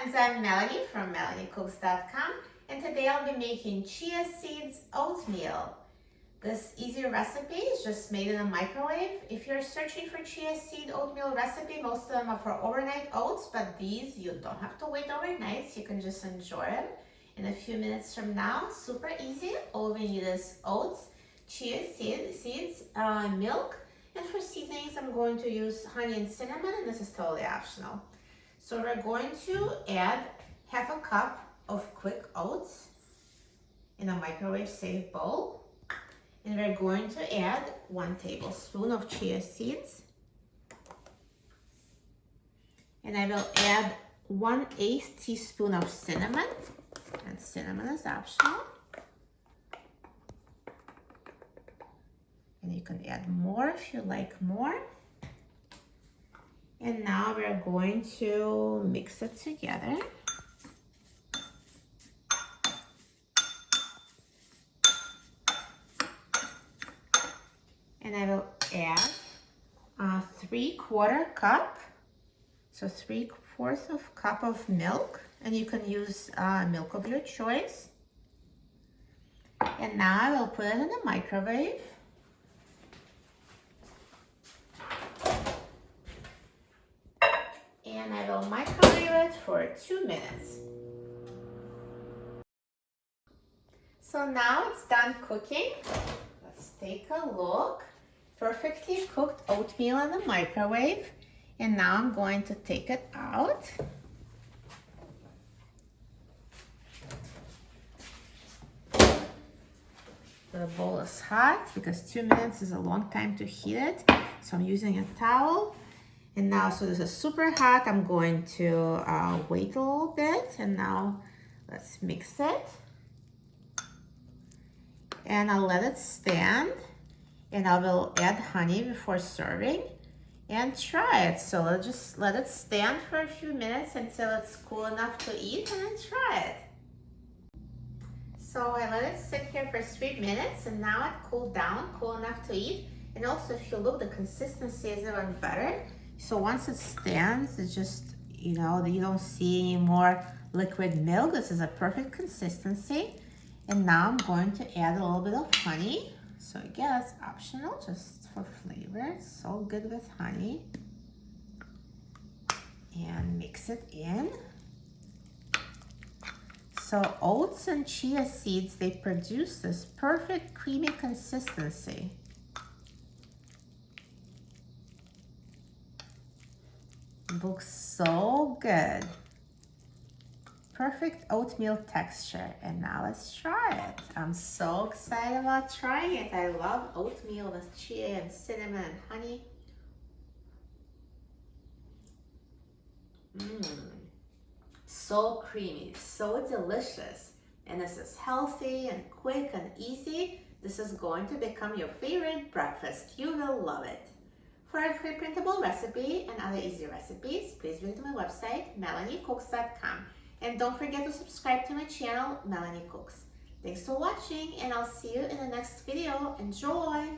friends, I'm Melanie from MelanieCooks.com, and today I'll be making chia seeds oatmeal. This easy recipe is just made in a microwave. If you're searching for chia seed oatmeal recipe, most of them are for overnight oats, but these you don't have to wait overnight, so you can just enjoy them in a few minutes from now. Super easy. All we need is oats, chia seeds, milk, and for seasonings I'm going to use honey and cinnamon, and this is totally optional. So we're going to add half a cup of quick oats in a microwave safe bowl. And we're going to add 1 tablespoon of chia seeds. And I will add 1/8 teaspoon of cinnamon. And cinnamon is optional. And you can add more if you like more. And now we're going to mix it together. And I will add a 3/4 cup, so 3/4 cup of milk, and you can use milk of your choice. And now I will put it in the microwave. And I will microwave it for 2 minutes. So now it's done cooking. Let's take a look. Perfectly cooked oatmeal in the microwave. And now I'm going to take it out. The bowl is hot because 2 minutes is a long time to heat it. So I'm using a towel. And now, so this is super hot. I'm going to wait a little bit. And now let's mix it. And I'll let it stand. And I will add honey before serving and try it. So let's just let it stand for a few minutes until it's cool enough to eat, and then try it. So I let it sit here for 3 minutes, and now it cooled down, cool enough to eat. And also, if you look, the consistency is even better. So once it stands, it's just, you know, you don't see any more liquid milk. This is a perfect consistency. And now I'm going to add a little bit of honey. So again, it's optional, just for flavor. It's so good with honey. And mix it in. So oats and chia seeds, they produce this perfect creamy consistency. It looks so good. Perfect oatmeal texture. And now let's try it. I'm so excited about trying it. I love oatmeal with chia and cinnamon and honey. So creamy, so delicious. And this is healthy and quick and easy. This is going to become your favorite breakfast. You will love it. For a free printable recipe and other easy recipes, please visit my website, MelanieCooks.com. And don't forget to subscribe to my channel, Melanie Cooks. Thanks for watching, and I'll see you in the next video. Enjoy!